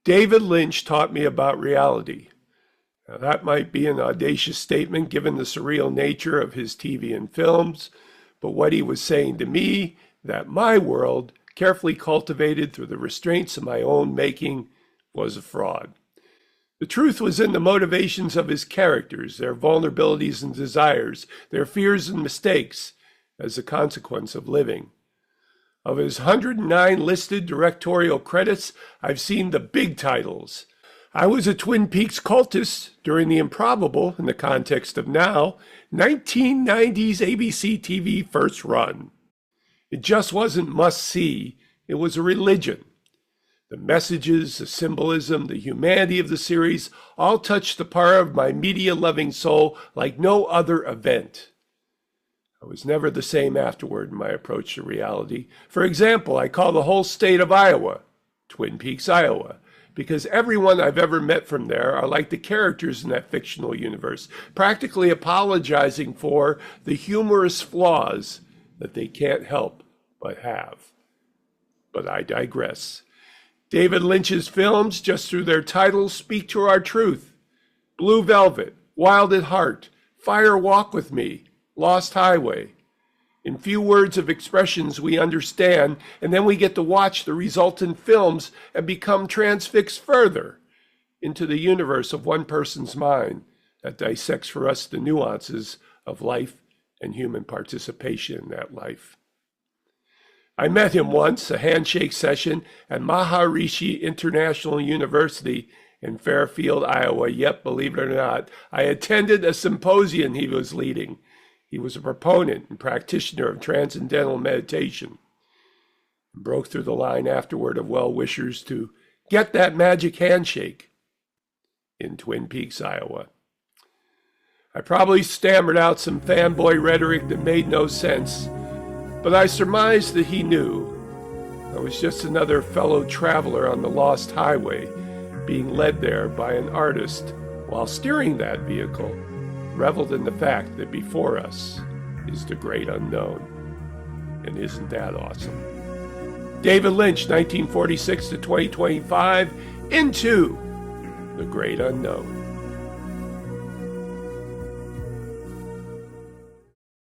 David Lynch taught me about reality. Now, that might be an audacious statement given the surreal nature of his TV and films, but what he was saying to me, that my world, carefully cultivated through the restraints of my own making, was a fraud. The truth was in the motivations of his characters, their vulnerabilities and desires, their fears and mistakes as a consequence of living. Of his 109 listed directorial credits, I've seen the big titles. I was a Twin Peaks cultist during the improbable, in the context of now, 1990s ABC TV first run. It just wasn't must-see, it was a religion. The messages, the symbolism, the humanity of the series all touched the part of my media-loving soul like no other event. I was never the same afterward in my approach to reality. For example, I call the whole state of Iowa, Twin Peaks, Iowa, because everyone I've ever met from there are like the characters in that fictional universe, practically apologizing for the humorous flaws that they can't help but have. But I digress. David Lynch's films, just through their titles, speak to our truth. Blue Velvet, Wild at Heart, Fire Walk with Me, Lost Highway. In few words of expressions we understand, and then we get to watch the resultant films and become transfixed further into the universe of one person's mind that dissects for us the nuances of life and human participation in that life. I met him once, a handshake session at Maharishi International University in Fairfield, Iowa. Yep, believe it or not, I attended a symposium he was leading. He was a proponent and practitioner of transcendental meditation. Broke through the line afterward of well-wishers to get that magic handshake in Twin Peaks, Iowa. I probably stammered out some fanboy rhetoric that made no sense, but I surmised that he knew. I was just another fellow traveler on the Lost Highway, being led there by an artist while steering that vehicle, reveled in the fact that before us is the great unknown. And isn't that awesome? David Lynch, 1946 to 2025, Into the Great Unknown.